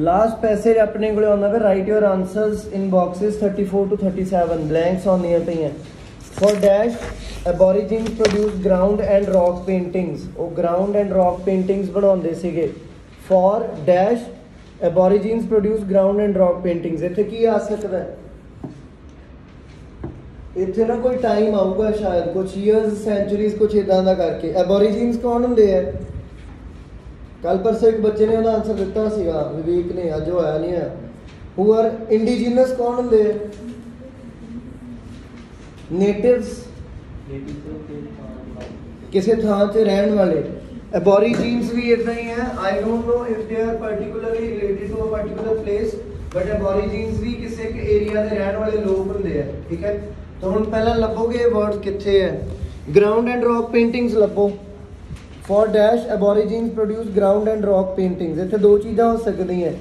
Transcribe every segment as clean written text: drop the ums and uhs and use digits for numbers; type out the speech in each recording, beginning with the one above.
Last passage अपने को आंदा पे write your answers in boxes 34 to 37 blanks आंदियां पईयां for dash Aborigines produce ground and rock paintings वो ग्राउंड एंड रॉक पेंटिंग्स बनाउंदे सीगे for dash Aborigines produce ground and rock paintings इत्थे की आ सकदा है इत्थे ना कोई टाइम आऊगा शायद कुछ ईयर्स सेंचुरीज कुछ इदां दा करके एबोरिजिन्स कौन हुंदे है कल परसों एक बच्चे ने उहदा आंसर दिता सीगा विवेक ने अज वो आया नहीं है हु आर इंडिजिनस कौन हुंदे है नेटिव्स किसी थां च रहन वाले एबोरिजिन्स भी इदां ही है I don't know if they are particularly related to a particular place but aborigines भी किसी एक एरिया दे रहन वाले लोग हुंदे हैं ठीक है तो हम पहला लभोगे वर्ड कितने है ग्राउंड एंड रॉक पेंटिंग्स लभो for dash Aborigines produce ground and rock paintings इतने दो चीज़ा हो सकती हैं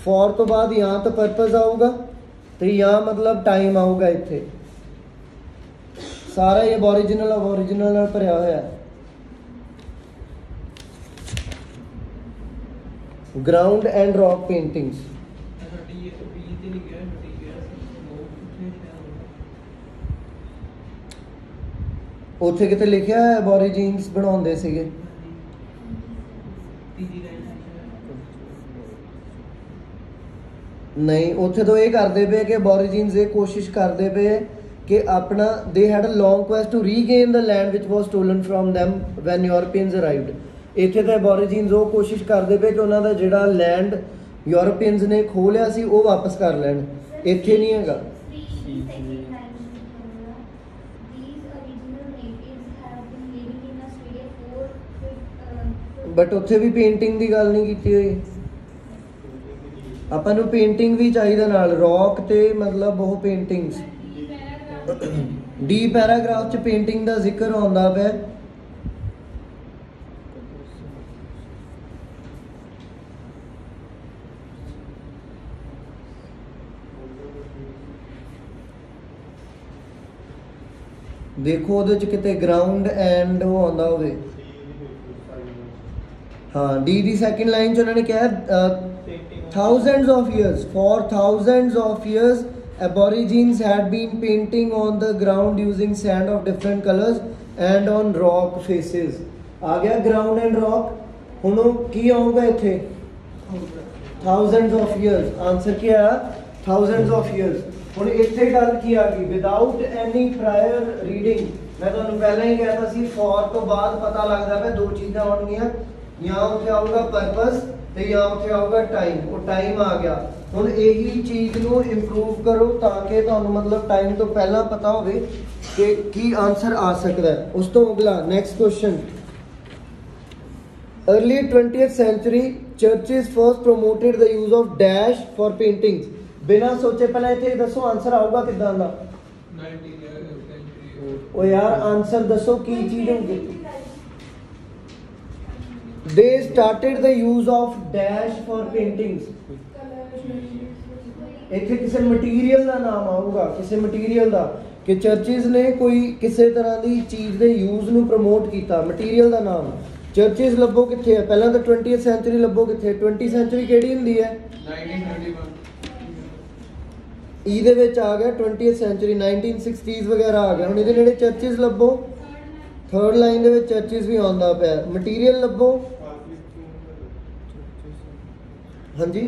फॉर तो बाद या तो परपज़ आऊगा तो या मतलब टाइम आऊगा इतने सारा ही एबोरिजिनल भरिया हुआ है ग्राउंड एंड रॉक पेंटिंग्स उत्थे किते लिखा है एबोरिजिन्स बनाउंदे सीगे नहीं उत्थे तो ये करते पे कि एबोरिजिन्स ये कोशिश करते पे कि अपना they had a long quest to regain the land which was stolen from them when Europeans arrived इत्थे तो एबोरिजिन्स वो कोशिश करते पे कि उन्होंने जिहड़ा लैंड यूरोपियंस ने खो लिया सी वो वापस कर लैन इत्थे नहीं हैगा बट उत्थे भी पेंटिंग की गल नहीं की हुई अपन नूं पेंटिंग भी चाहिए नाल रॉक ते मतलब वो पेंटिंग्स डी पैराग्राफ च पेंटिंग का जिक्र आउंदा पिया देखो उहदे च किते ग्राउंड एंड वो आउंदा होवे हाँ डी दी सेकंड लाइन च उन्होंने कहा thousands of years for thousands of years aborigines had been painting on the ground using sand of different colors and on rock faces आ गया ground and rock हुण की आऊगा इत्थे thousands of years आंसर क्या है thousands of years हुण इत्थे गल की आ गई without any prior reading मैं तुहानू पहले ही कहता सी for तो बाद पता लगदा पे दो चीज़ां होणगियां या उत्थे आऊगा पर्पस तो या उत्थे आऊगा टाइम वो टाइम आ गया हुण यही चीज़ नूं इंप्रूव करो ताकि तुहानू मतलब टाइम तो पहला पता होवे कि की आंसर आ सकता है उस तो अगला next question early 20th century churches first promoted the use of dash for paintings बिना सोचे पहले इत्थे दसो आंसर आऊगा किदां दा 19th century ओ यार आंसर दसो की चीज़ होगी They started the use of dash for paintings. इत्थे किसी मटीरियल का नाम आऊगा किसी मटीरियल का कि चर्चिज ने कोई किसी तरह की चीज़ के यूज नूं प्रमोट किया मटीरियल का नाम चर्चिज लभो कित्थे है पहला तो 20th century लभो कित्थे 20th century केड़ी हुंदी है 1931 ਇਹਦੇ ਵਿੱਚ आ गया 20th century 1960s वगैरह आ गया हुण ਇਹਦੇ नेड़े चर्चिज लभो थर्ड लाइन ਦੇ ਵਿੱਚ चर्चिज भी आउंदा पिया मटीरियल लभो हाँ जी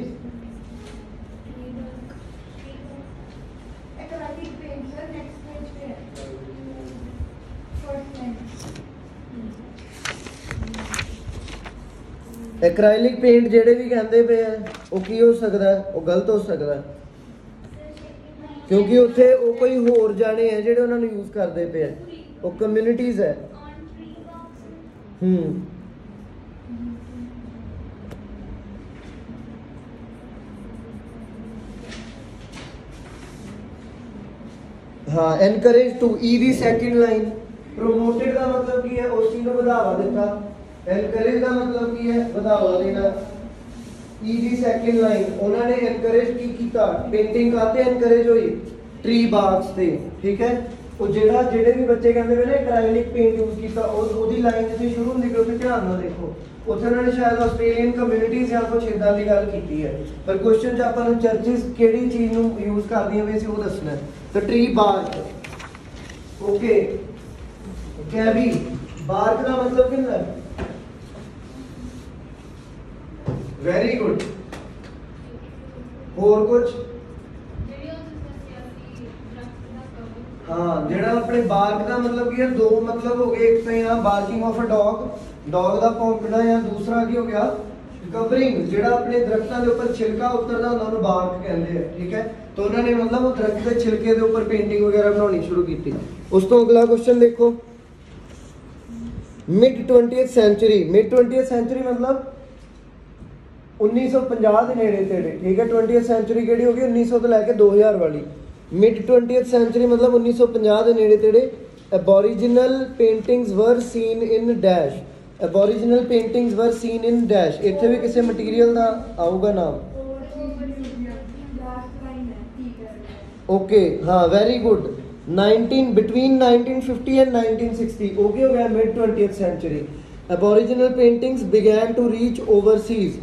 एक्राइलिक पेंट जेडे भी कहते पे है वो की हो सकता है वो गलत हो सकता है क्योंकि उत्थे वो कोई होर जाने हैं जेडे उन्होंने यूज करते पे है वो कम्यूनिटीज है हाँ एनकरेज टू ई दी सेकंड लाइन प्रोमोटेड का मतलब की है उस चीज को बढ़ावा देता एनकरेज का मतलब की है बढ़ावा देना ई दी सेकंड लाइन उन्होंने एनकरेज की कीता पेंटिंग करते एनकरेज हुई ट्री बाग्स थे ठीक है ਉਹ ਜਿਹੜੇ ਵੀ ਬੱਚੇ ਕਹਿੰਦੇ ਵੇ ਨਾ ਐਕ੍ਰਾਇਲਿਕ ਪੇਂਟ ਯੂਜ਼ ਕੀਤਾ, ਉਹਦੀ ਲਾਈਨ ਜਿੱਥੇ ਸ਼ੁਰੂ ਹੁੰਦੀ ਕਿ ਉੱਥੇ ਧਿਆਨ ਨਾਲ ਦੇਖੋ, ਉੱਥੇ ਉਹਨਾਂ ਨੇ ਸ਼ਾਇਦ ਆਸਟ੍ਰੇਲੀਅਨ ਕਮਿਊਨਿਟੀਜ਼ ਜਾਂ ਕੁਛ ਇੱਦਾਂ ਦੀ ਗੱਲ ਕੀਤੀ ਹੈ, ਪਰ ਕੁਐਸਚਨ 'ਚ ਆਪਾਂ ਨੂੰ ਚਰਚਿਸ ਕਿਹੜੀ ਚੀਜ਼ ਨੂੰ ਯੂਜ਼ ਕਰਦੀਆਂ ਵੀ ਅਸੀਂ ਉਹ ਦੱਸਣਾ ਹੈ। ਤਾਂ ਟਰੀ ਬਾਰਕ, ਓਕੇ। ਕੈਬੀ, ਬਾਰਕ ਦਾ ਮਤਲਬ ਕੀ ਹੁੰਦਾ ਹੈ? Very good. ਹੋਰ ਕੁਝ? हाँ, ਜਿਹੜਾ ਆਪਣੇ ਬਾਰਕ ਦਾ ਮਤਲਬ ਕੀ ਹੈ? ਦੋ ਮਤਲਬ ਹੋ ਗਏ, ਇੱਕ ਤਾਂ यहाँ ਬਾਰਕਿੰਗ ਆਫ ਅ ਡੌਗ ਦਾ ਭੌਂਕਣਾ, ਜਾਂ ਦੂਸਰਾ ਕੀ ਹੋ ਗਿਆ? ਕਵਰਿੰਗ, ਜਿਹੜਾ ਆਪਣੇ ਦਰਖਤਾਂ ਦੇ ਉੱਪਰ ਛਿਲਕਾ ਉਤਰਦਾ ਹੁੰਦਾ ਉਹਨੂੰ ਬਾਰਕ ਕਹਿੰਦੇ ਆ, ਠੀਕ ਹੈ। ਤਾਂ ਉਹਨਾਂ ਨੇ ਮਤਲਬ ਉਹ ਦਰਖਤ ਦੇ ਛਿਲਕੇ ਦੇ ਉੱਪਰ ਪੇਂਟਿੰਗ ਵਗੈਰਾ ਬਣਾਉਣੀ ਸ਼ੁਰੂ ਕੀਤੀ। ਉਸ ਤੋਂ ਅਗਲਾ ਕੁਐਸਚਨ ਦੇਖੋ, mid 20th sanctuary. Mid 20th sanctuary ਮਤਲਬ 1950 ਦੇ ਨੇੜੇ ਤੇੜੇ, ਠੀਕ ਹੈ। 20th ਸੈਂਚੁਰੀ ਕਿਹੜੀ ਹੋ ਗਈ? 1900 ਤੋਂ ਲੈ ਕੇ 2000 ਵਾਲੀ। ਮਿਡ 20th ਸੈਂਚੁਰੀ ਮਤਲਬ 1950 ਦੇ ਨੇੜੇ ਤੇੜੇ। ਐਬੋਰੀਜਨਲ ਪੇਂਟਿੰਗਸ ਵਰ ਸੀਨ ਇਨ ਡੈਸ਼। ਐਬੋਰੀਜਨਲ ਪੇਂਟਿੰਗਸ ਵਰ ਸੀਨ ਇਨ ਡੈਸ਼। ਇੱਥੇ ਵੀ ਕਿਸੇ ਮਟੀਰੀਅਲ ਦਾ ਆਊਗਾ ਨਾਮ। ਓਕੇ, ਹਾਂ, very good. 19 between 1950 and 1960, okay हो गया mid 20th century। Aboriginal paintings began to reach overseas।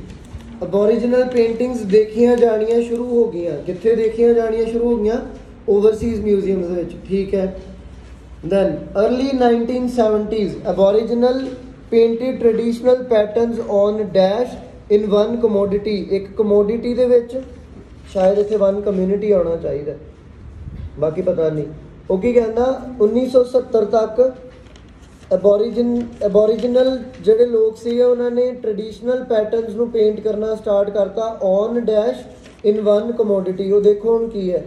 Aboriginal paintings देखियां जानियां शुरू हो गईयां। कित्थे देखियां जानियां शुरू हो गईयां? overseas museums ਦੇ ਵਿੱਚ, ठीक है। then early 1970s Aboriginal painted traditional patterns on dash in one commodity। ਇੱਕ commodity ਦੇ ਵਿੱਚ ਸ਼ਾਇਦ ਇੱਥੇ one community ਆਉਣਾ ਚਾਹੀਦਾ, ਬਾਕੀ ਪਤਾ ਨਹੀਂ। ਉਹ ਕੀ ਕਹਿੰਦਾ 1970 ਤੱਕ ਐਬੋਰੀਜਨਲ ਜਿਹੜੇ ਲੋਕ ਸੀਗੇ ਉਹਨਾਂ ਨੇ ਟ੍ਰੈਡੀਸ਼ਨਲ ਪੈਟਰਨਸ ਨੂੰ ਪੇਂਟ ਕਰਨਾ ਸਟਾਰਟ ਕਰਤਾ on dash in one commodity. ਉਹ ਦੇਖੋ ਹੁਣ ਕੀ ਹੈ,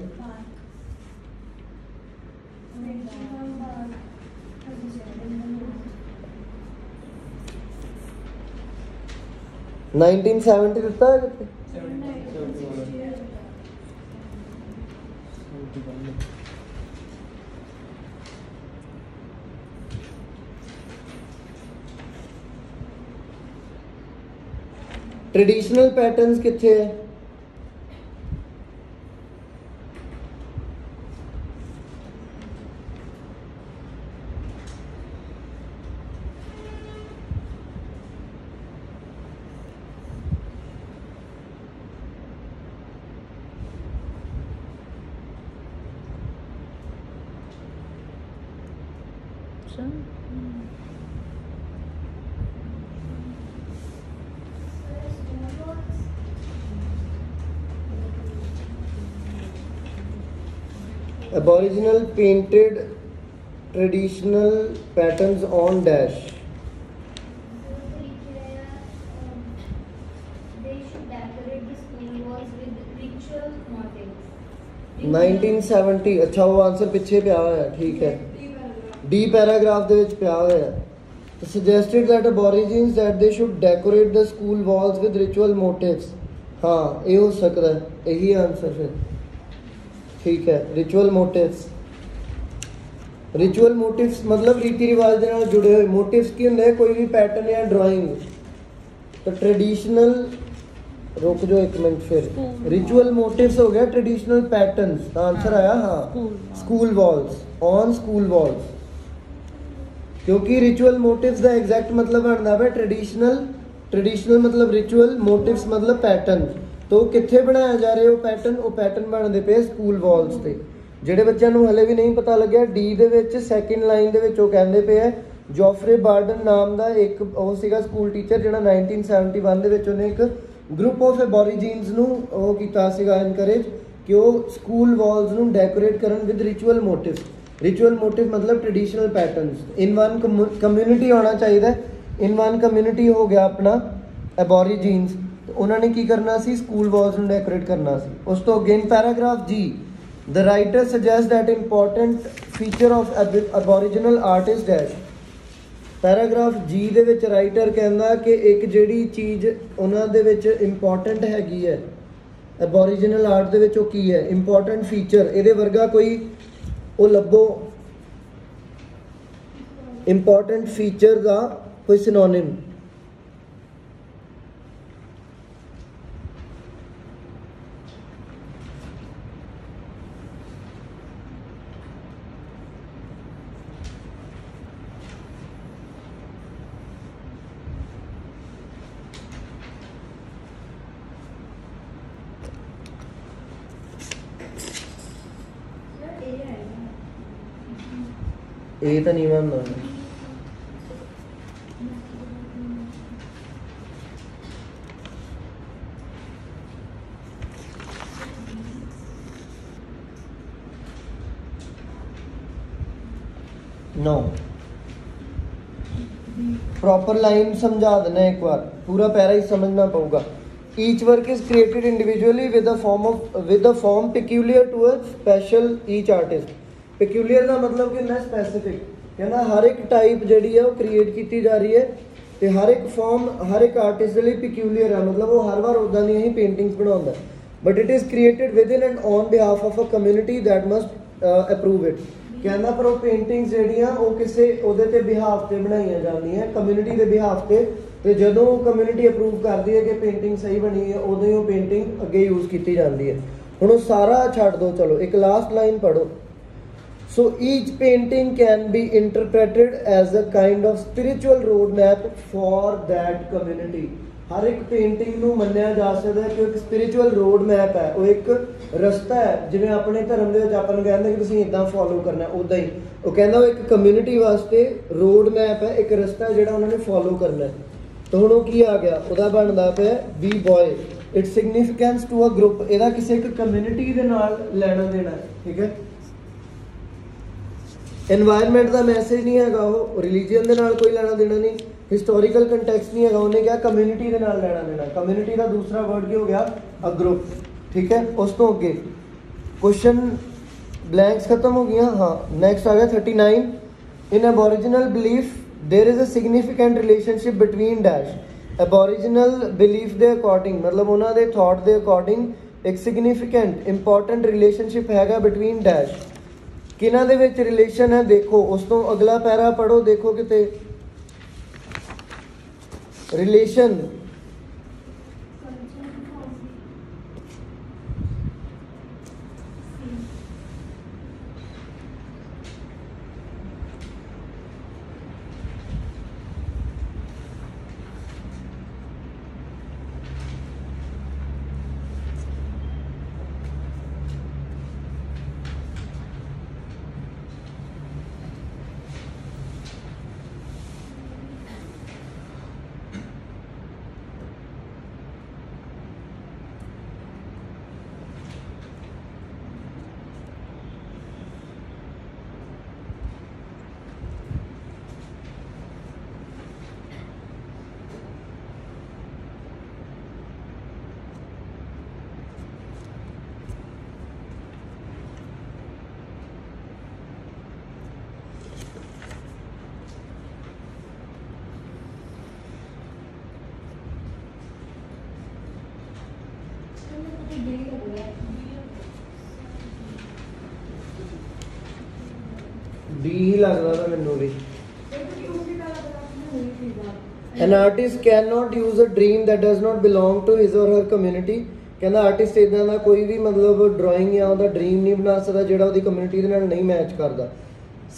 नाइनटीन 70 ਦਿੱਤਾ ਹੈ ਕਿਤੇ? ट्रेडिशनल पैटर्न्स कितने है? Aboriginal painted traditional patterns on dash। They should decorate the school walls with ritual motifs। 1970। अच्छा, वो आंसर पिछे पिया हुआ है, ठीक है। डी पैराग्राफ ਦੇ ਵਿੱਚ ਪਿਆ ਹੋਇਆ ਹੈ। suggested that aborigines that they should decorate the school walls with ritual motifs। हाँ, ये हो सकता है, यही आंसर है, ठीक है। रिचुअल मोटिव्स, रिचुअल मोटिव्स मतलब रीति रिवाज ਦੇ ਨਾਲ जुड़े हुए। मोटिव्स की होंगे कोई भी पैटर्न या ड्राइंग। तो ट्रेडिशनल, रुक जो एक मिनट, फिर रिचुअल मोटिव्स हो गया ट्रेडिशनल पैटर्न्स। आंसर आया हाँ, school walls, on school walls. क्योंकि रिचुअल मोटिव्स का एग्जैक्ट मतलब बनता है ट्रेडिशनल। ट्रेडिशनल मतलब रिचुअल, मोटिव्स मतलब पैटर्न। तो कित्थे बनाया जा रहा है वो पैटर्न बनते पे स्कूल वॉल्स से। ਜਿਹੜੇ ਬੱਚਿਆਂ ਨੂੰ ਹਲੇ ਵੀ ਨਹੀਂ ਪਤਾ ਲੱਗਿਆ, ਡੀ ਦੇ ਵਿੱਚ ਸੈਕਿੰਡ ਲਾਈਨ ਦੇ ਵਿੱਚ ਉਹ ਕਹਿੰਦੇ ਪਏ ਹੈ ਜੋਫਰੇ ਬਾਰਡਨ ਨਾਮ ਦਾ ਇੱਕ ਉਹ ਸੀਗਾ ਸਕੂਲ ਟੀਚਰ ਜਿਹੜਾ 1971 ਦੇ ਵਿੱਚ ਉਹਨੇ ਇੱਕ ਗਰੁੱਪ ਆਫ ਐਬੋਰੀਜੀਨਸ ਨੂੰ ਉਹ ਕੀਤਾ ਸੀਗਾ ਇਨਕਰੇਜ ਕਿ ਉਹ ਸਕੂਲ ਵਾਲਸ ਨੂੰ ਡੈਕੋਰੇਟ ਕਰਨ with ritual motifs. Ritual motive ਮਤਲਬ traditional patterns. In one community ਹੋਣਾ ਚਾਹੀਦਾ। ਇਨ ਵਨ ਕਮਿਊਨਿਟੀ ਹੋ ਗਿਆ ਆਪਣਾ ਐਬੋਰੀਜੀਨਸ। ਉਹਨਾਂ ਨੇ ਕੀ ਕਰਨਾ ਸੀ? ਸਕੂਲ ਵਾਲਸ ਨੂੰ ਡੈਕੋਰੇਟ ਕਰਨਾ ਸੀ। ਉਸ ਤੋਂ ਅੱਗੇ ਪੈਰਾਗ੍ਰਾਫ ਜੀ, the writer suggests that important feature of aboriginal art is dash। Paragraph ਜੀ ਦੇ ਵਿੱਚ ਰਾਈਟਰ ਕਹਿੰਦਾ ਕਿ ਇੱਕ ਜਿਹੜੀ ਚੀਜ਼ ਉਹਨਾਂ ਦੇ ਵਿੱਚ ਇੰਪੋਰਟੈਂਟ ਹੈਗੀ ਹੈ ਐਬੋਰੀਜਨਲ ਆਰਟ ਦੇ ਵਿੱਚ, ਉਹ ਕੀ ਹੈ? Important feature. ਇਹਦੇ ਵਰਗਾ ਕੋਈ ਉਹ ਲੱਭੋ ਇੰਪੋਰਟੈਂਟ ਫੀਚਰ ਦਾ ਕੋਈ ਸਿਨੋਨਿਮ। ए तो नहीं बनना। नो प्रॉपर लाइन समझा देना एक बार, पूरा पैरा ही समझना पड़ेगा। Each work is created individually with a form peculiar to a special each artist. Peculiar का मतलब कि ना specific, कहना हर एक टाइप जड़ी है वो क्रिएट की जा रही है ते हर एक फॉर्म हर एक आर्टिस्ट के लिए peculiar है, मतलब वो हर बार उदा नहीं ही पेंटिंग्स बनाता है, but it is created within and on behalf of a community that must approve it. कहना पर वो पेंटिंग्स जड़ियाँ वो किसी उहदे ते बिहाफ ते बनाई जाती हैं, कम्यूनिटी के बिहाफ ते, तो जो कम्यूनिटी अप्रूव करती है कि पेंटिंग सही बनी है उदों ही पेंटिंग अगे यूज़ की जाती है। हुण वो सारा छड्ड दो, चलो एक लास्ट लाइन पढ़ो। So each painting can be interpreted as a kind of spiritual road map for that community. हर एक पेंटिंग नूं मन्निया जा सकता है कि एक स्पिरिचुअल रोड मैप है, वो एक रस्ता है, जिवें अपने धर्म दे विच आपां नूं कहंदे कि तुसीं इदां फॉलो करना, उदां ही वो कहंदा वो एक कम्यूनिटी वास्ते रोड मैप है, एक रस्ता है जिहड़ा उन्होंने फॉलो करना है। तो हुण की आ गया उहदा बनदा पिया वी by, its significance to a group, इहदा किसी एक कम्यूनिटी दे नाल लेना देना है, ठीक है। एनवायरनमेंट का मैसेज नहीं है, वो रिलीजन के नाल कोई लेना देना नहीं, हिस्टोरिकल कंटैक्स्ट नहीं है, उन्हें क्या कम्यूनिटी के नाल लेना देना। कम्यूनिटी का दूसरा वर्ड की हो गया अ ग्रुप, ठीक है। उस तो अगे क्वेश्चन ब्लैंक्स खत्म हो गया। हाँ, नेक्स्ट आ गया 39। In Aboriginal belief there is a significant relationship between dash. Aboriginal belief के अकॉर्डिंग मतलब उन्होंने थॉट के अकॉर्डिंग एक सिग्निफिकेंट इंपॉर्टेंट रिलेशनशिप हैगा बिटवीन डैश। किन्हां दे विच रिलेशन है देखो, उस तो अगला पैरा पढ़ो, देखो किते रिलेशन डी ही लगता था मैनू भी। An artist cannot use a dream that does not belong to his or her community। कहना आर्टिस्ट इदां दा कोई भी मतलब ड्राइंग या उहदा ड्रीम नहीं बना सकदा जिहड़ा उहदी कम्यूनिटी दे नाल नहीं मैच करदा।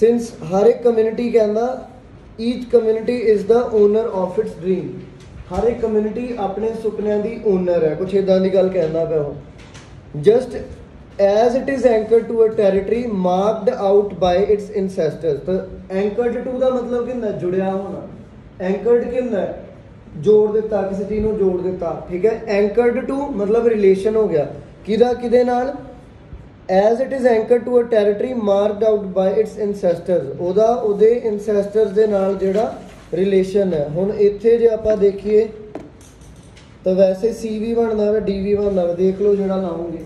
सिंस हर एक कम्यूनिटी कहंदा each community is the owner of its dream. हर एक कम्यूनिटी अपने सुपनिਆਂ ਦੀ ओनर है, कुछ इदां दी गल कहंदा पिया हो। Just as it is anchored to a territory marked out by its ancestors। तो anchored to ਦਾ मतलब किंदा जुड़िया होना, anchored किंदा जोड़ दिता, किसी चीज़ ਨੂੰ जोड़ दिता, ठीक है। anchored to मतलब रिलेशन हो गया किदा किदे नाल, as it is anchored to a territory marked out by its ancestors, ਉਹਦਾ ਉਹਦੇ ancestors ਦੇ ਨਾਲ ਜਿਹੜਾ रिलेशन है। ਹੁਣ ਇੱਥੇ ਜੇ ਆਪਾਂ ਦੇਖੀਏ ਤਾਂ ਵੈਸੇ C ਵੀ ਬਣਦਾ ਵਾ D ਵੀ ਬਣਦਾ ਵਾ, ਦੇਖ ਲਓ ਜਿਹੜਾ ਲਾਉਂਗੇ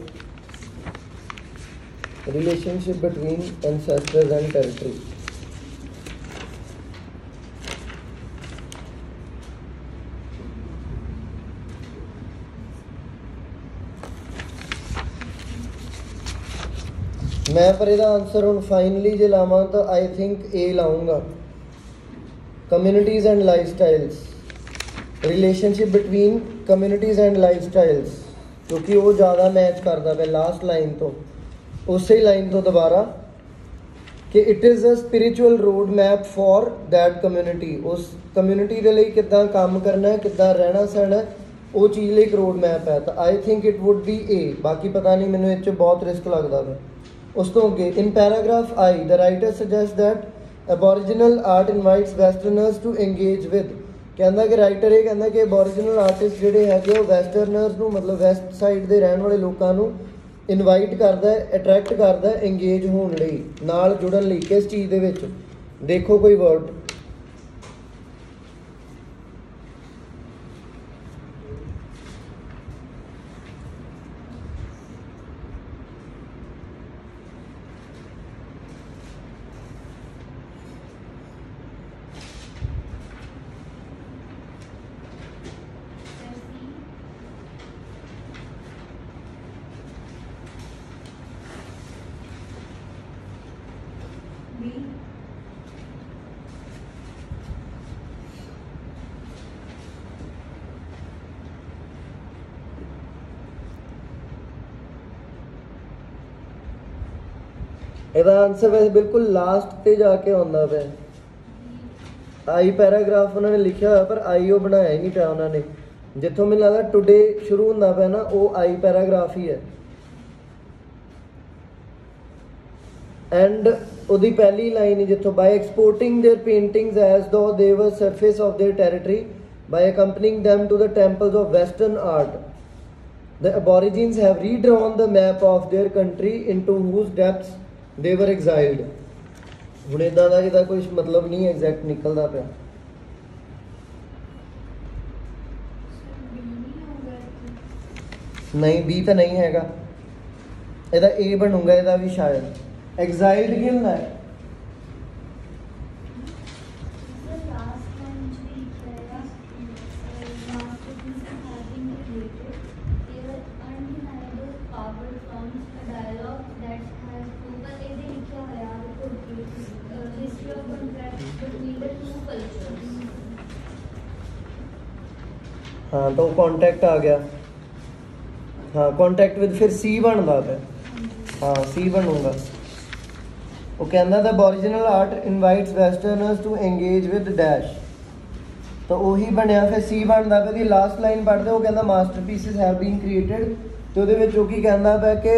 relationship between ancestors and territory। मैं पर ਇਹਦਾ आंसर ਹੁਣ फाइनली जे लावां तो आई थिंक ए लाऊंगा। Communities and lifestyles, relationship between communities and lifestyles, क्योंकि वो ज़्यादा मैच करता है लास्ट लाइन तो उस लाइन तो दोबारा कि it is a spiritual road map for that community. उस कम्यूनिटी के लिए कितना काम करना है, कितना रहना सहना है, वो चीज़ लिए एक रोड मैप है। तो I think it would be a, बाकी पता नहीं, मैंने इस बहुत रिस्क लगता है। उस तो अगे in paragraph I the writer suggest that Aboriginal art invites westerners to engage with। कहना कि राइटर ये कहना कि aboriginal artist ਜਿਹੜੇ ਹੈਗੇ ਉਹ westerners ਨੂੰ मतलब west side ਦੇ ਰਹਿਣ ਵਾਲੇ ਲੋਕਾਂ ਨੂੰ ਇਨਵਾਈਟ ਕਰਦਾ ਹੈ, ਅਟਰੈਕਟ ਕਰਦਾ ਹੈ ਇੰਗੇਜ ਹੋਣ ਲਈ, ਨਾਲ ਜੁੜਨ ਲਈ। ਕਿਸ ਚੀਜ਼ ਦੇ ਵਿੱਚ? ਦੇਖੋ ਕੋਈ ਵਰਡ। ਇਹਦਾ ਆਨਸਰ ਵੈਸੇ ਬਿਲਕੁਲ ਲਾਸਟ ਤੇ ਜਾ ਕੇ ਆਉਂਦਾ ਪਿਆ। ਆਈ ਪੈਰਾਗ੍ਰਾਫ ਉਹਨਾਂ ਨੇ ਲਿਖਿਆ ਹੋਇਆ ਪਰ ਆਈ ਉਹ ਬਣਾਇਆ ਹੀ ਨਹੀਂ ਪਿਆ ਉਹਨਾਂ ਨੇ। ਜਿੱਥੋਂ ਮੈਨੂੰ ਲੱਗਦਾ ਟੁਡੇ ਸ਼ੁਰੂ ਹੁੰਦਾ ਪਿਆ ਨਾ ਉਹ ਆਈ ਪੈਰਾਗ੍ਰਾਫ ਹੀ ਹੈ। ਐਂਡ ਉਹਦੀ ਪਹਿਲੀ ਲਾਈਨ ਹੀ ਜਿੱਥੋਂ by exporting their paintings as though they were surface of their territory by accompanying them to the temples of western art the aborigines have redrawn the map of their country into whose depths they were exiled। ਹੁਣ ਇਦਾਂ ਦਾ ਜਿਹਦਾ ਕੋਈ ਮਤਲਬ ਨਹੀਂ exact ਨਿਕਲਦਾ ਪਿਆ। ਨਹੀਂ B ਤਾਂ ਨਹੀਂ ਹੈਗਾ, ਇਹਦਾ ਏ ਬਣੂਗਾ ਇਹਦਾ ਵੀ ਸ਼ਾਇਦ। ਐਗਜ਼ਾਈਲਡ ਕੀ ਹੁੰਦਾ ਹੈ? हाँ तो कॉन्टैक्ट आ गया। हाँ कॉन्टैक्ट विद फिर सी बनता है। हाँ सी बनूंगा। वो कहना the original art invites westerners to engage with dash, तो वही बनया फिर सी बनता पे। दी लास्ट लाइन पढ़ते वो कहना मास्टरपीसेस हैव बीन क्रिएटेड, तो वो कहता पे कि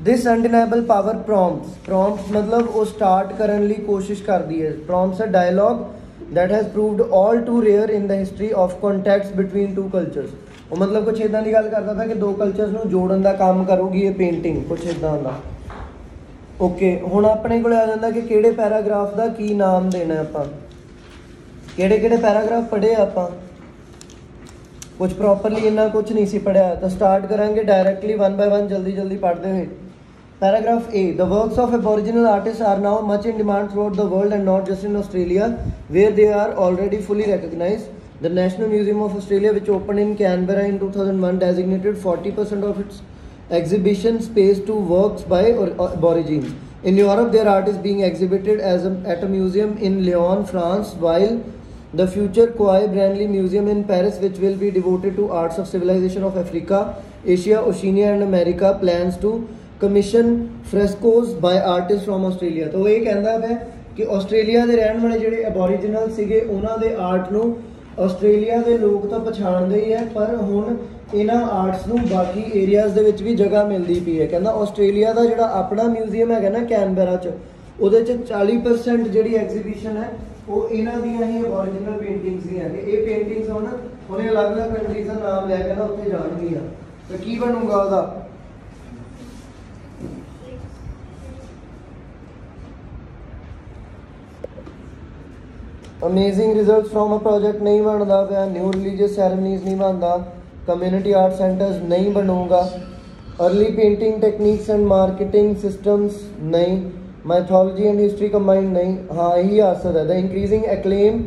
दिस अनडिनाइबल पावर प्रॉम्प्ट्स मतलब वो स्टार्ट करने ली कोशिश करती है। Prompts a dialogue that has proved all too rare in the history of contacts between two cultures। वो मतलब कुछ इदां दी गल करदा था कि दो कल्चर्स नूं जोड़न दा काम करूगी ये पेंटिंग, कुछ इदां दा। ओके हुण अपने कोल आ जांदा कि किहड़े पैराग्राफ दा की नाम देना आपां, किहड़े पैराग्राफ पढ़े आपां। कुछ प्रॉपरली इन्ना कुछ नहीं सी पढ़िया, तो स्टार्ट करांगे डायरेक्टली वन बाय वन जल्दी पढ़ते हुए। Paragraph A, the works of Aboriginal artists are now much in demand throughout the world and not just in Australia, where they are already fully recognized. The National Museum of Australia, which opened in Canberra in 2001, designated 40% of its exhibition space to works by Aborigines. In Europe, their art is being exhibited at a museum in Lyon, France, while the future Kouai Branly Museum in Paris, which will be devoted to arts of civilization of Africa, Asia, Oceania and America, plans to commission frescoes by artist from Australia. तो ये कहता है कि Australia के रहने वाले जोड़े एबोरीजिनल सीगे उन्होंने आर्ट नू आस्ट्रेलिया के लोग तो पछाणते ही है, पर हुण इन्हां आर्ट्स नू बाकी एरियाज़ दे विच भी जगह मिलती पई है। कहना आस्ट्रेलिया का जिहड़ा अपना म्यूजियम है ना कैनबरा च, उहदे च 40% जिहड़ी एग्जीबिशन है वो इन्हां दियां ही एबोरीजिनल पेंटिंग्स दी है। ये पेंटिंग्स हुण उन्हें अलग अलग कंट्रीज़ का नाम लैके ना उत्थे जाणगियां, तो की बनूगा उहदा? Amazing result from a project नहीं बनता पाया। न्यू रिलीजियस सैरेमनीज नहीं बनता। कम्यूनिटी आर्ट सेंटर्स नहीं बनूंगा। Early painting techniques and marketing systems नहीं। मैथोलॉजी एंड हिस्ट्री कंबाइंड नहीं। हाँ यही आंसर है। The increasing acclaim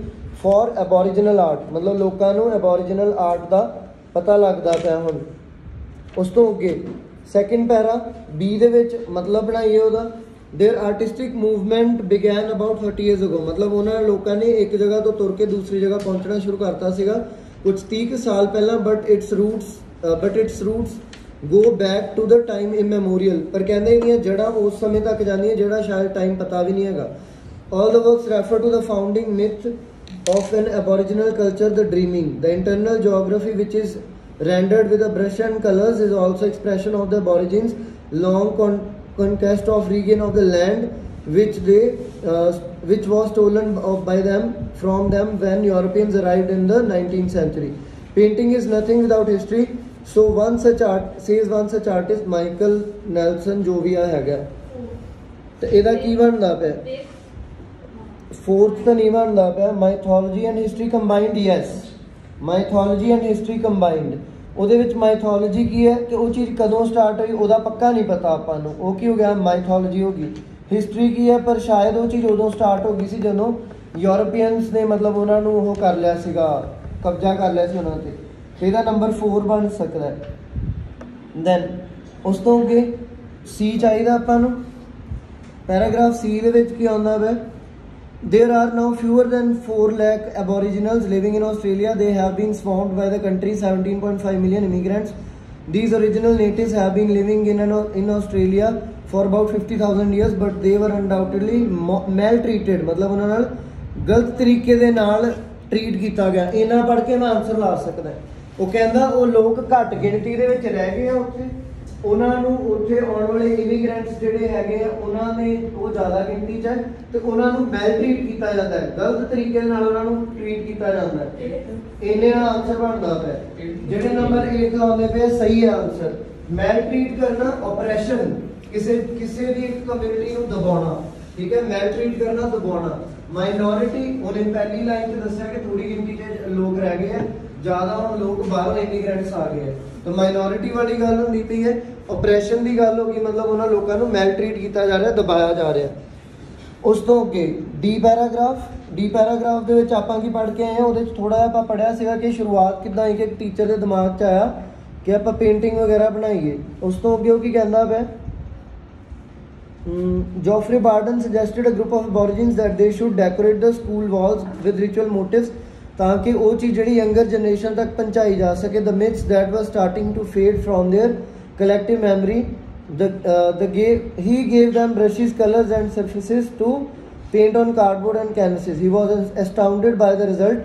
for Aboriginal art मतलब लोगों को एबोरीजिनल आर्ट का पता लगता पाया। हुण उस तो अगे सैकेंड पैरा बी दे विच मतलब बनाइए उहदा their artistic movement began about 30 years ago मतलब उन्होंने लोगों ने एक जगह तो तुर के दूसरी जगह पहुंचना शुरू करता सीगा कुछ 30 साल पहला। But its roots go back to the time immemorial, पर कहते ही जड़ा उस समय तक जानिए जड़ा शायद टाइम पता भी नहीं है। All the works refer to the founding myth of an aboriginal culture the dreaming. The internal geography which is rendered with a brush and colors is also expression of the aborigines long conquest of regain of the land which was stolen by them from them when Europeans arrived in the 19th century. Painting is nothing without history. So one such artist Michael Nelson जो भी हैगा तो ਇਹਦਾ ਕੀ ਬਣਦਾ ਪਿਆ fourth तो नहीं बनता पाया mythology and history combined yes mythology and history combined ਉਹਦੇ ਵਿੱਚ ਮਾਈਥੋਲੋਜੀ ਕੀ ਹੈ ਕਿ ਉਹ ਚੀਜ਼ ਕਦੋਂ ਸਟਾਰਟ ਹੋਈ ਉਹਦਾ ਪੱਕਾ ਨਹੀਂ ਪਤਾ ਆਪਾਂ ਨੂੰ ਉਹ ਕੀ ਹੋ ਗਿਆ ਮਾਈਥੋਲੋਜੀ ਹੋ ਗਈ ਹਿਸਟਰੀ ਕੀ ਹੈ ਪਰ ਸ਼ਾਇਦ ਉਹ ਚੀਜ਼ ਉਦੋਂ ਸਟਾਰਟ ਹੋ ਗਈ ਸੀ ਜਦੋਂ ਯੂਰੋਪੀਅਨਸ ਨੇ ਮਤਲਬ ਉਹਨਾਂ ਨੂੰ ਉਹ ਕਰ ਲਿਆ ਸੀਗਾ ਕਬਜ਼ਾ ਕਰ ਲਿਆ ਸੀ ਉਹਨਾਂ ਤੇ ਇਹਦਾ ਨੰਬਰ 4 ਬਣ ਸਕਦਾ ਹੈ ਦੈਨ ਉਸ ਤੋਂ ਅੱਗੇ ਸੀ ਚਾਹੀਦਾ ਆਪਾਂ ਨੂੰ ਪੈਰਾਗ੍ਰਾਫ ਸੀ ਦੇ ਵਿੱਚ ਕੀ ਆਉਂਦਾ ਵਾ There are now fewer than 4 lakh aboriginals living in Australia. They have been swamped by the country's 17.5 million immigrants. These original natives have been living in Australia for about 50,000 years, but they were undoubtedly maltreated. मतलब उन्होंने गलत तरीके दे नाल treat किया गया. इन्ना पढ़ के मैं आंसर ला सकता है. वो कहता वो लोग घट गिनती दे विच रह गए उत्थे ਉਹਨਾਂ ਨੂੰ ਉੱਥੇ ਆਉਣ ਵਾਲੇ ਇਮੀਗ੍ਰੈਂਟਸ ਜਿਹੜੇ ਹੈਗੇ ਆ ਉਹਨਾਂ ਨੇ ਉਹ ਜ਼ਿਆਦਾ ਗਿਣਤੀ 'ਚ ਹੈ ਤੇ ਉਹਨਾਂ ਨੂੰ ਮੈਲਟ੍ਰੀਟ ਕੀਤਾ ਜਾਂਦਾ ਹੈ ਗਲਤ ਤਰੀਕੇ ਨਾਲ ਉਹਨਾਂ ਨੂੰ ਟ੍ਰੀਟ ਕੀਤਾ ਜਾਂਦਾ ਹੈ ਇਹਨੇ ਨਾਲ ਆਨਸਰ ਬਣਦਾ ਪਿਆ ਜਿਹੜੇ ਨੰਬਰ 8 ਆਉਂਦੇ ਪਏ ਸਹੀ ਹੈ ਆਨਸਰ ਮੈਲਟ੍ਰੀਟ ਕਰਨਾ ਆਪਰੇਸ਼ਨ ਕਿਸੇ ਦੀ ਇੱਕ ਕਮਿਊਨਿਟੀ ਨੂੰ ਦਬਾਉਣਾ ਠੀਕ ਹੈ ਮੈਲਟ੍ਰੀਟ ਕਰਨਾ ਦਬਾਉਣਾ ਮਾਈਨੋਰਿਟੀ ਉਹਨੇ ਪਹਿਲੀ ਲਾਈਨ 'ਚ ਦੱਸਿਆ ਕਿ ਥੋੜੀ ਗਿਣਤੀ 'ਚ ਲੋਕ ਰਹਿ ਗਏ ਆ ਜ਼ਿਆਦਾ ਹੁਣ ਲੋਕ ਬਾਹਰੋਂ ਇਮੀਗ੍ਰੈਂਟਸ ਆ ਗਏ ਆ तो माइनॉरिटी वाली गल होंदी पई है ऑपरेशन की गल होगी मतलब उन्होंने लोगों को मैलट्रीट किया जा रहा दबाया जा रहा उस तो अगे डी पैराग्राफ दे विच आपां की पढ़ के आए उहदे च थोड़ा आपां पढ़िया सीगा कि शुरुआत किदां एक टीचर के दिमाग च आया कि आपां पेंटिंग वगैरह बनाइए उस तो अगे वो की कहंदा पिया Geoffrey Barden suggested a group of aborigines that they should decorate the school walls with ritual motifs ताकि वो चीज़ जी यंगर जनरेशन तक पहुँचाई जा सके the myths that was starting to fade from their collective memory he gave them brushes colors and surfaces to paint on cardboard and canvases he was astounded by the result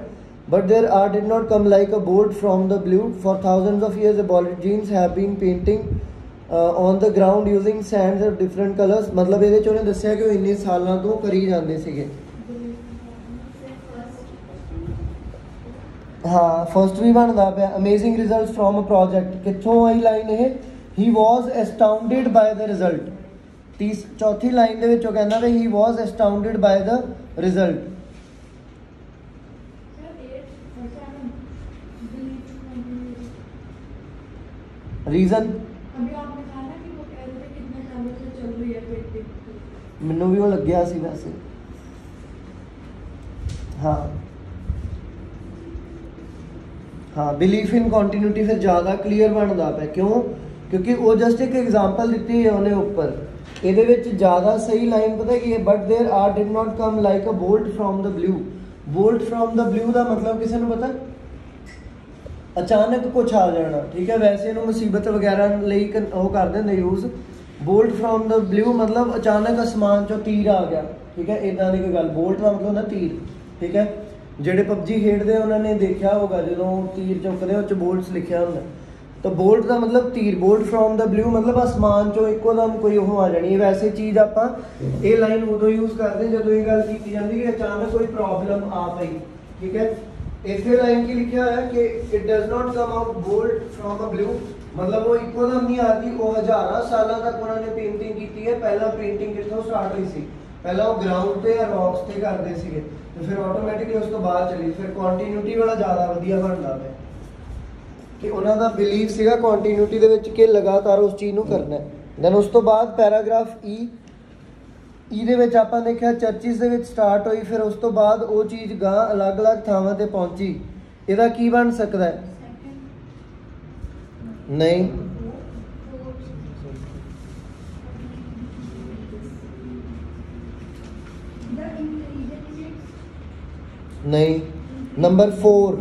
but their art did not come like a bolt from the blue for thousands of years aborigines have been painting on the ground using sands of different colors मतलब ਇਹਦੇ ਚ ਉਹਨੇ ਦੱਸਿਆ ਕਿ ਉਹ ਇੰਨੇ ਸਾਲਾਂ ਤੋਂ ਕਰੀ ਜਾਂਦੇ ਸੀਗੇ हाँ फर्स्ट भी बनता पाया amazing result from a project कितों आई लाइन है ही was astounded by the result चौथी लाइन दे विच कहना भी ही was astounded by the result reason मैनू भी वो लग्या सी वैसे हाँ हाँ बिलीफ इन कॉन्टीन्यूटी फिर ज़्यादा क्लीयर बनता पाया क्यों क्योंकि वो जस्ट एक एग्जाम्पल दी है उन्हें उपर ये ज़्यादा सही लाइन पता की है but there are did not come like a bolt from the blue का मतलब किसी को पता अचानक कुछ आ जाना ठीक है वैसे इन्हों मुसीबत वगैरह वो कर देंगे use bolt from the blue मतलब अचानक आसमान चो तीर आ गया ठीक है इदा की कोई गल बोल्ट का मतलब होंदा तीर ठीक है ਜਿਹੜੇ ਪਬਜੀ ਖੇਡਦੇ उन्होंने देखा होगा जो तीर चुकते उस बोल्ट्स लिखा होंगे तो बोल्ट का मतलब तीर बोल्ट फ्रॉम द ब्लू मतलब आसमान चो इकोदम कोई वो आ जानी है वैसे चीज़ आप ये लाइन उदों यूज़ करते हैं जो ये गल की जाती है कि अचानक कोई प्रॉब्लम आ पई ठीक है इसे लाइन की लिखा है कि it does not come out bolt from a blue मतलब वो इकोदम नहीं आती वो हज़ारों सालों तक उन्होंने पेंटिंग की है पहला पेंटिंग कितों स्टार्ट हुई सी पहला वो ग्राउंड पे या रॉक्स पे करते थे तो फिर ऑटोमैटिकली उस तो बाद चली फिर कॉन्टीन्यूटी वाला ज़्यादा वधिया बनता है कि उन्हों का बिलीव सीगा कॉन्टीन्यूटी दे विच कि लगातार उस चीज़ को करना है दैन उस तो बाद पैराग्राफ ई दे विच आपां देखिया चर्चिस दे विच स्टार्ट हुई फिर उस तो बाद वो चीज़ गां अलग अलग थावां ते पहुंची इहदा की बन सकदा है नहीं नहीं number 4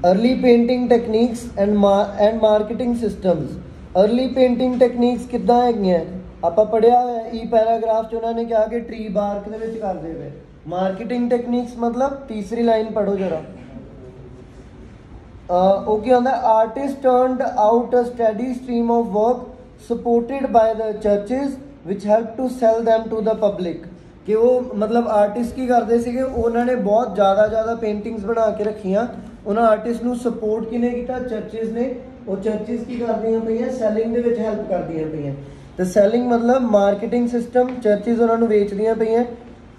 early painting techniques and marketing systems early painting techniques किद्दां हैगियां आपां पढ़िया है ई पैराग्राफ च उन्होंने कहा कि ट्री बार्क दे विच करदे पे मार्केटिंग टेक्निक्स मतलब तीसरी लाइन पढ़ो जरा Okay, on the artist turned out a steady stream of work supported by the churches which helped to sell them to the public. कि वो मतलब आर्टिस्ट की करते ਸੀਗੇ ਉਹਨਾਂ ਨੇ ਬਹੁਤ ਜ਼ਿਆਦਾ ਪੇਂਟਿੰग्स ਬਣਾ ਕੇ ਰੱਖੀਆਂ ਉਹਨਾਂ ਆਰਟਿਸਟ ਨੂੰ ਸਪੋਰਟ ਕਿਨੇ ਕੀਤਾ ਚਰਚਿਸ ਨੇ ਉਹ ਚਰਚਿਸ ਕੀ ਕਰਦੀਆਂ ਪਈਆਂ ਸੈਲਿੰਗ ਦੇ ਵਿੱਚ ਹੈਲਪ ਕਰਦੀਆਂ ਪਈਆਂ ਤੇ ਸੈਲਿੰਗ ਮਤਲਬ ਮਾਰਕੀਟਿੰਗ ਸਿਸਟਮ ਚਰਚਿਸ ਉਹਨਾਂ ਨੂੰ ਵੇਚਦੀਆਂ ਪਈਆਂ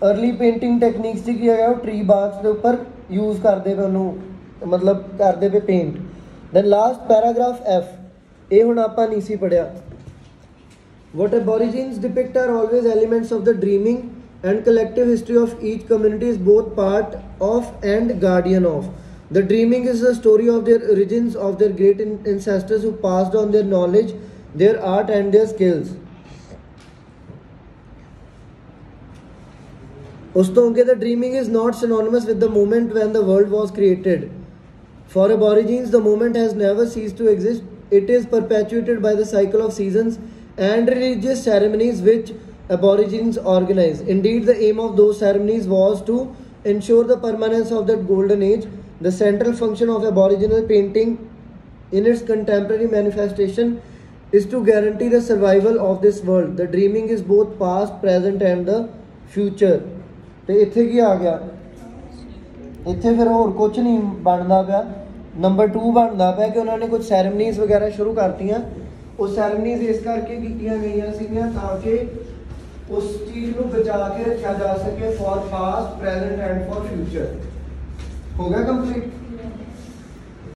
अर्ली पेंटिंग टेक्निक्स की किया गया ट्री बार्क्स के ऊपर यूज़ करते पे उन्होंने मतलब करते पे paint then last paragraph F ये हुण आपां नहीं सी पढ़िया what aborigines depict are always elements of the dreaming and collective history of each community is both part of and guardian of the dreaming is the story of their origins of their great ancestors who passed on their knowledge their art and their skills the dreaming is not synonymous with the moment when the world was created. For aborigines, the moment has never ceased to exist. It is perpetuated by the cycle of seasons and religious ceremonies which aborigines organize. Indeed, the aim of those ceremonies was to ensure the permanence of that golden age. The central function of aboriginal painting in its contemporary manifestation is to guarantee the survival of this world. The dreaming is both past, present and the future. तो इत्थे की आ गया इत्थे फिर होर कुछ नहीं बनता पाया नंबर 2 बनता पाया कि उन्होंने कुछ सैरेमनीज वगैरह शुरू करतियाँ वो सैरेमनीज इस करके कीतियां गईयां सीगियां ताकि उस चीज़ को बचा के रखा जा सके for past present and for future हो गया कंप्लीट